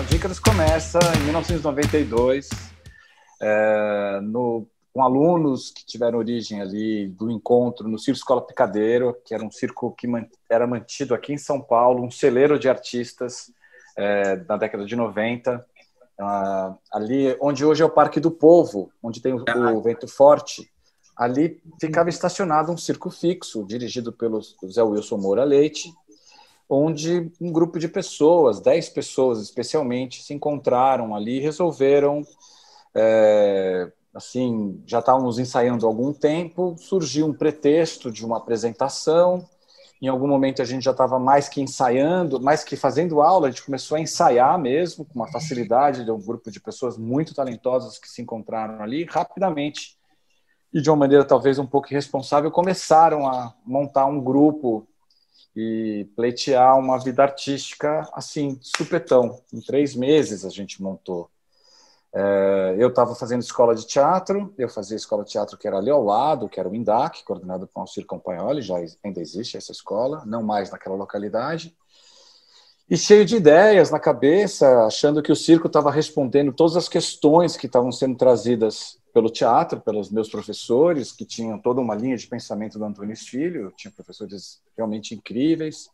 Dícaros começa em 1992, com alunos que tiveram origem ali do encontro no Circo Escola Picadeiro, que era um circo que era mantido aqui em São Paulo, um celeiro de artistas na década de 90, ali onde hoje é o Parque do Povo, onde tem o Vento Forte. Ali ficava estacionado um circo fixo, dirigido pelo Zé Wilson Moura Leite, onde um grupo de pessoas, 10 pessoas especialmente, se encontraram ali e resolveram, assim, já estávamos ensaiando há algum tempo, surgiu um pretexto de uma apresentação, em algum momento a gente já estava mais que ensaiando, mais que fazendo aula, a gente começou a ensaiar mesmo, com uma facilidade de um grupo de pessoas muito talentosas que se encontraram ali, rapidamente, e de uma maneira talvez um pouco irresponsável, começaram a montar um grupo e pleitear uma vida artística assim, de supetão. Em 3 meses a gente montou. Eu estava fazendo escola de teatro, eu fazia escola de teatro que era ali ao lado, que era o INDAC, coordenado por Alcir Campagnoli, ainda existe essa escola, não mais naquela localidade, e cheio de ideias na cabeça, achando que o circo estava respondendo todas as questões que estavam sendo trazidas pelo teatro, pelos meus professores, que tinham toda uma linha de pensamento do Antônio Filho, tinha professores realmente incríveis,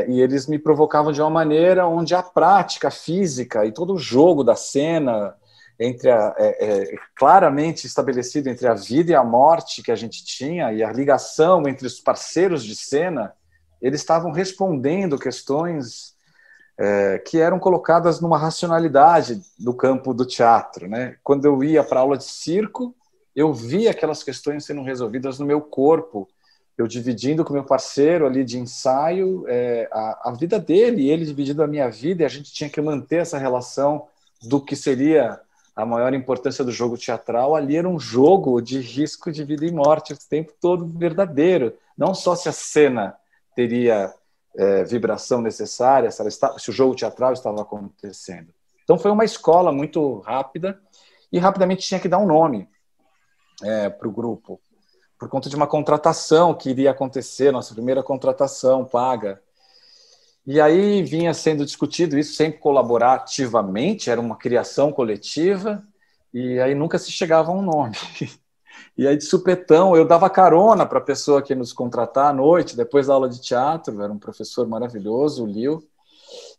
e eles me provocavam de uma maneira onde a prática física e todo o jogo da cena, claramente estabelecido entre a vida e a morte que a gente tinha, e a ligação entre os parceiros de cena, eles estavam respondendo questões que eram colocadas numa racionalidade do campo do teatro, né? Quando eu ia para aula de circo, eu via aquelas questões sendo resolvidas no meu corpo, eu dividindo com meu parceiro ali de ensaio a vida dele, e ele dividindo a minha vida, e a gente tinha que manter essa relação do que seria a maior importância do jogo teatral. Ali era um jogo de risco de vida e morte o tempo todo verdadeiro, não só se a cena teria vibração necessária, se o jogo teatral estava acontecendo. Então foi uma escola muito rápida, e rapidamente tinha que dar um nome para o grupo, por conta de uma contratação que iria acontecer, nossa primeira contratação paga. E aí vinha sendo discutido isso, sempre colaborativamente, era uma criação coletiva, e aí nunca se chegava a um nome. E aí, de supetão, eu dava carona para a pessoa que ia nos contratar à noite, depois da aula de teatro, era um professor maravilhoso, o Lio,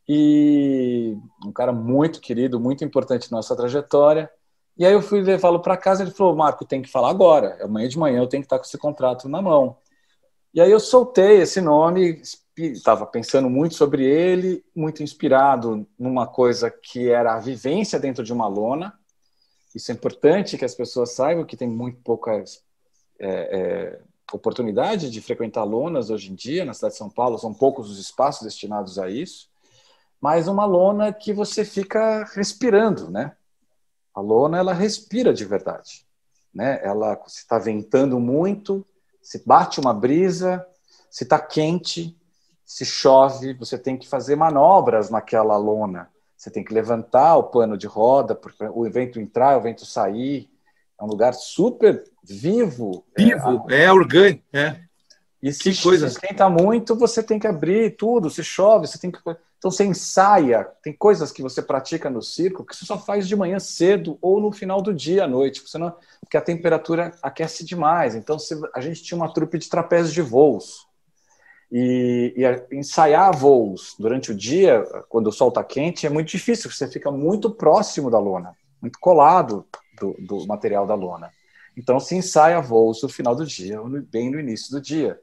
e um cara muito querido, muito importante na nossa trajetória. E aí eu fui levá-lo para casa, ele falou: Marco, tem que falar agora, amanhã de manhã eu tenho que estar com esse contrato na mão. E aí eu soltei esse nome, estava pensando muito sobre ele, muito inspirado numa coisa que era a vivência dentro de uma lona. Isso é importante que as pessoas saibam, que tem muito pouca oportunidade de frequentar lonas hoje em dia, na cidade de São Paulo, são poucos os espaços destinados a isso, mas uma lona que você fica respirando, né? A lona, ela respira de verdade, né? Ela, se está ventando muito, se bate uma brisa, se está quente, se chove, você tem que fazer manobras naquela lona. Você tem que levantar o pano de roda, porque o vento entrar, o vento sair. É um lugar super vivo. Vivo, orgânico. E se esquenta muito, você tem que abrir tudo. Se chove, você tem que... Então você ensaia. Tem coisas que você pratica no circo que você só faz de manhã cedo ou no final do dia, à noite, porque a temperatura aquece demais. Então a gente tinha uma trupe de trapézio de voos. E ensaiar voos durante o dia, quando o sol está quente, é muito difícil, você fica muito próximo da lona, muito colado do material da lona. Então, se ensaia voos no final do dia, ou bem no início do dia.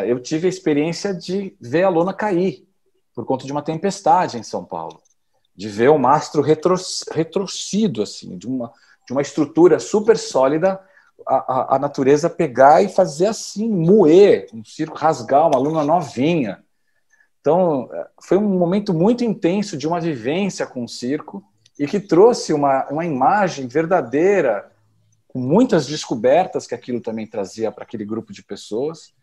Eu tive a experiência de ver a lona cair, por conta de uma tempestade em São Paulo, de ver o mastro retorcido, assim, de uma estrutura super sólida, a natureza pegar e fazer assim, moer, um circo, rasgar uma luna novinha. Então, foi um momento muito intenso de uma vivência com o circo e que trouxe uma imagem verdadeira, com muitas descobertas que aquilo também trazia para aquele grupo de pessoas,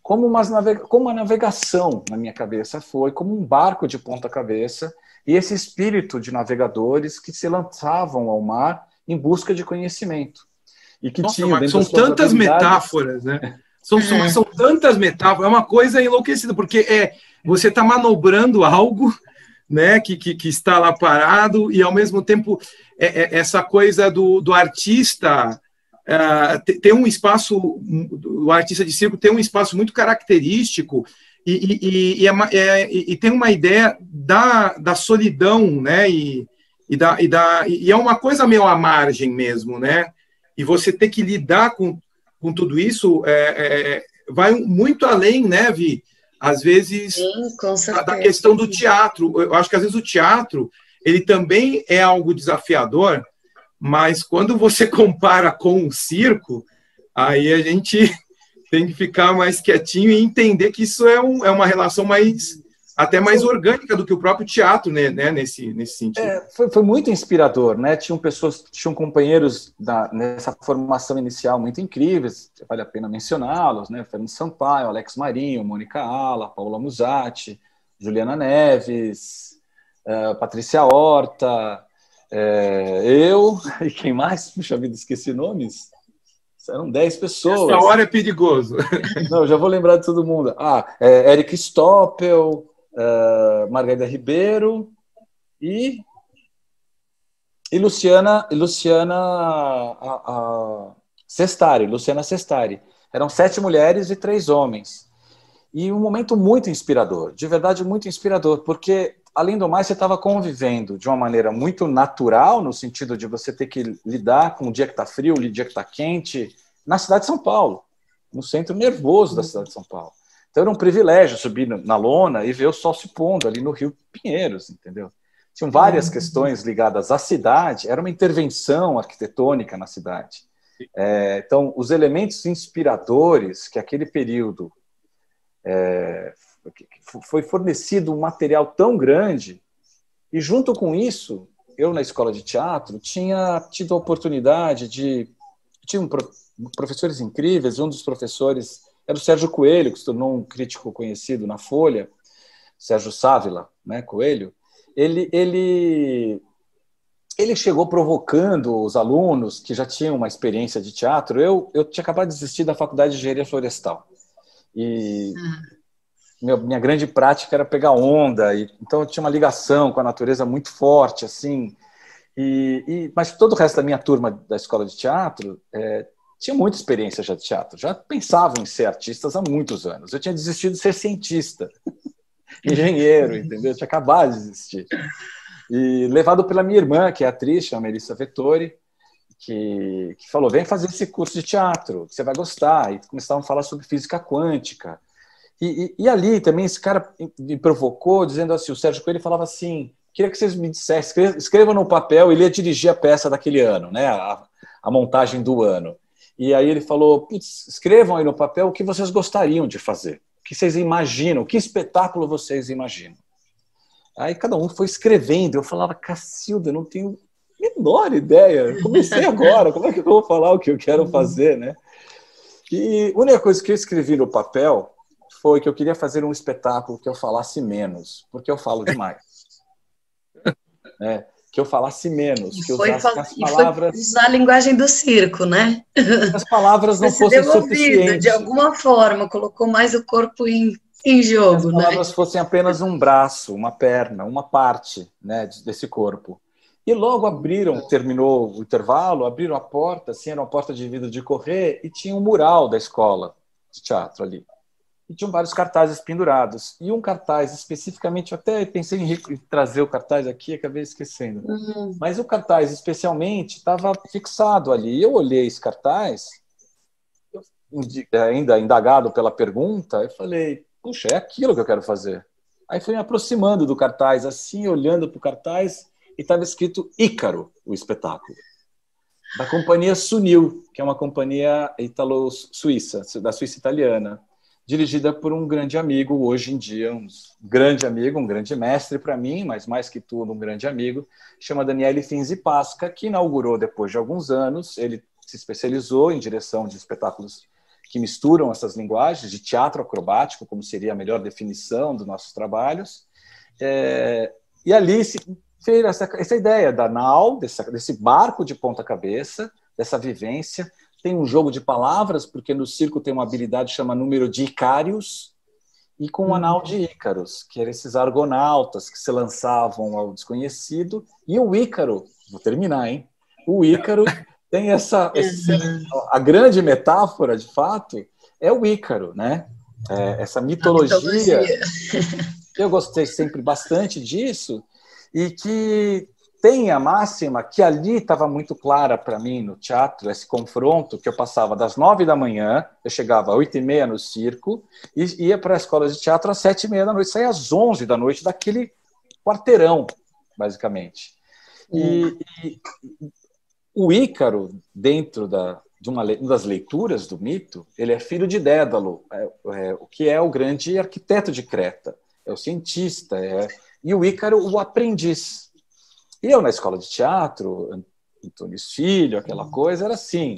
como uma navegação na minha cabeça foi, como um barco de ponta cabeça, e esse espírito de navegadores que se lançavam ao mar em busca de conhecimento. E que são tantas metáforas, né? São tantas metáforas, é uma coisa enlouquecida, porque você está manobrando algo né, que está lá parado, e ao mesmo tempo essa coisa do artista tem um espaço, o artista de circo tem um espaço muito característico e tem uma ideia da solidão, né, e é uma coisa meio à margem mesmo, né, e você ter que lidar com tudo isso vai muito além, né, Vi? Às vezes, sim, da questão do teatro. Eu acho que, às vezes, o teatro ele também é algo desafiador, mas quando você compara com o circo, aí a gente tem que ficar mais quietinho e entender que isso é uma relação até mais orgânica do que o próprio teatro, né, nesse sentido. Foi muito inspirador, né? Tinham companheiros nessa formação inicial muito incríveis, vale a pena mencioná-los, né? Fernando Sampaio, Alex Marinho, Mônica Ala, Paula Musatti, Juliana Neves, Patrícia Horta, eu, e quem mais? Puxa vida, esqueci nomes. Eram 10 pessoas. Essa hora é perigoso. Não, já vou lembrar de todo mundo. Eric Stoppel, Margarida Ribeiro e Luciana Sestari. Eram 7 mulheres e 3 homens. E um momento muito inspirador, de verdade muito inspirador, porque, além do mais, você estava convivendo de uma maneira muito natural, no sentido de você ter que lidar com o dia que está frio, o dia que está quente, na cidade de São Paulo, no centro nervoso da cidade de São Paulo. Então era um privilégio subir na lona e ver o sol se pondo ali no Rio Pinheiros, entendeu? Tinham várias questões ligadas à cidade, era uma intervenção arquitetônica na cidade. Então, os elementos inspiradores que aquele período foi fornecido um material tão grande, e junto com isso, eu na escola de teatro tinha tido a oportunidade tinha professores incríveis, um dos professores era o Sérgio Coelho, que se tornou um crítico conhecido na Folha, Sérgio Sávila, né, Coelho. Ele chegou provocando os alunos que já tinham uma experiência de teatro. Eu tinha acabado de desistir da Faculdade de Engenharia Florestal. E minha grande prática era pegar onda, então eu tinha uma ligação com a natureza muito forte, assim. Mas todo o resto da minha turma da escola de teatro tinha muita experiência já de teatro, já pensavam em ser artistas há muitos anos. Eu tinha desistido de ser cientista, engenheiro, entendeu? Eu tinha acabado de desistir. E levado pela minha irmã, que é atriz, a Melissa Vettori, que falou, vem fazer esse curso de teatro, que você vai gostar. E começavam a falar sobre física quântica. E ali também esse cara me provocou, dizendo assim, o Sérgio Coelho falava assim, queria que vocês me dissessem, escrevam no papel, ele ia dirigir a peça daquele ano, né, a montagem do ano. E aí ele falou, escrevam aí no papel o que vocês gostariam de fazer, o que vocês imaginam, que espetáculo vocês imaginam. Aí cada um foi escrevendo, eu falava, Cacilda, eu não tenho a menor ideia, eu comecei agora, como é que eu vou falar o que eu quero fazer, né? E a única coisa que eu escrevi no papel foi que eu queria fazer um espetáculo que eu falasse menos, porque eu falo demais. Que eu falasse menos, que eu usasse as palavras... Foi usar a linguagem do circo, né? As palavras não fossem suficientes. De alguma forma, colocou mais o corpo em jogo, né? As palavras fossem apenas um braço, uma perna, uma parte, né, desse corpo. E logo terminou o intervalo, abriram a porta, assim, era uma porta de vidro de correr, e tinha um mural da escola de teatro ali. E tinham vários cartazes pendurados. E um cartaz, especificamente, eu até pensei em trazer o cartaz aqui, acabei esquecendo. Mas o cartaz, especialmente, estava fixado ali. E eu olhei esse cartaz, ainda indagado pela pergunta, eu falei, puxa, é aquilo que eu quero fazer. Aí fui me aproximando do cartaz, assim, olhando para o cartaz, e estava escrito Ícaro, o espetáculo. Da companhia Sunil, que é uma companhia italo-suíça, da Suíça italiana, dirigida por um grande amigo, hoje em dia, um grande amigo, um grande mestre para mim, mas mais que tudo um grande amigo, chama Daniele Finzi Pasca, que inaugurou depois de alguns anos. Ele se especializou em direção de espetáculos que misturam essas linguagens, de teatro acrobático, como seria a melhor definição dos nossos trabalhos. E ali se fez essa ideia da nau, desse barco de ponta cabeça, dessa vivência. Tem um jogo de palavras, porque no circo tem uma habilidade que chama número de Icários, e com o anal de Ícaros, que eram esses argonautas que se lançavam ao desconhecido, e o Ícaro, vou terminar, hein? O Ícaro tem a grande metáfora, de fato, é o Ícaro, né? Essa mitologia. Eu gostei sempre bastante disso, e que tem a máxima que ali estava muito clara para mim no teatro, esse confronto que eu passava das 9 da manhã, eu chegava às 8h30 no circo, e ia para a escola de teatro às 7h30 da noite, saía às 11 da noite daquele quarteirão, basicamente. E o Ícaro, dentro de uma das leituras do mito, ele é filho de Dédalo, o que é o grande arquiteto de Creta, é o cientista, e o Ícaro o aprendiz. E eu, na escola de teatro, Antônio Filho, aquela coisa, era assim,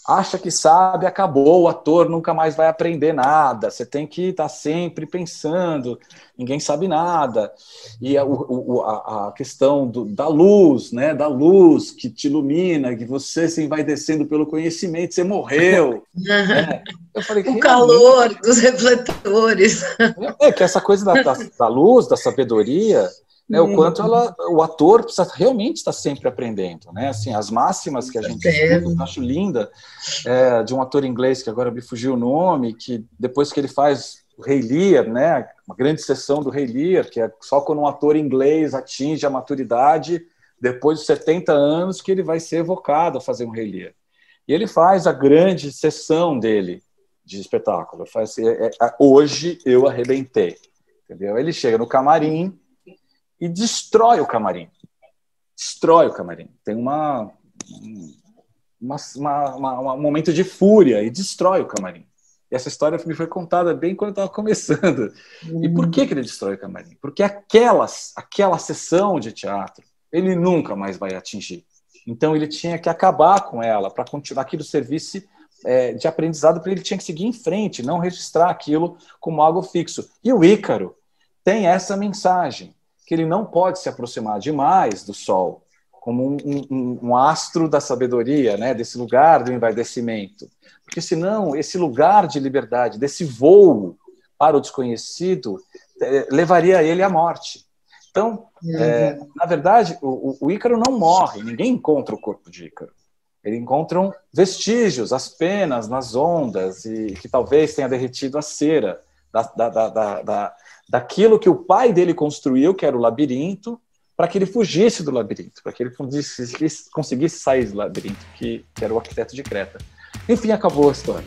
acha que sabe, acabou, o ator nunca mais vai aprender nada, você tem que estar sempre pensando, ninguém sabe nada. E a questão da luz, né, da luz que te ilumina, que você assim, vai descendo pelo conhecimento, você morreu. Né? Eu falei, o calor dos refletores. Que essa coisa da luz, da sabedoria... o quanto o ator precisa realmente estar sempre aprendendo, né? Assim, as máximas que a gente escuta, eu acho linda, de um ator inglês que agora me fugiu o nome, que depois que ele faz o Rei Lear, né? Uma grande sessão do Rei Lear, que é só quando um ator inglês atinge a maturidade, depois de 70 anos, que ele vai ser evocado a fazer um Rei Lear. E ele faz a grande sessão dele de espetáculo. Faz assim, hoje eu arrebentei, entendeu? Ele chega no camarim e destrói o camarim. Destrói o camarim. Tem um momento de fúria e destrói o camarim. E essa história me foi contada bem quando eu estava começando. E por que ele destrói o camarim? Porque aquela sessão de teatro ele nunca mais vai atingir. Então ele tinha que acabar com ela para continuar aquilo servisse de aprendizado, para ele tinha que seguir em frente, não registrar aquilo como algo fixo. E o Ícaro tem essa mensagem, que ele não pode se aproximar demais do Sol, como um astro da sabedoria, né, desse lugar do envaidecimento. Porque senão esse lugar de liberdade, desse voo para o desconhecido, levaria ele à morte. Então, na verdade, o Ícaro não morre, ninguém encontra o corpo de Ícaro. Eles encontram vestígios, as penas nas ondas, e que talvez tenha derretido a cera daquilo que o pai dele construiu, que era o labirinto, para que ele fugisse do labirinto, para que ele conseguisse sair do labirinto, que era o arquiteto de Creta. Enfim, acabou a história.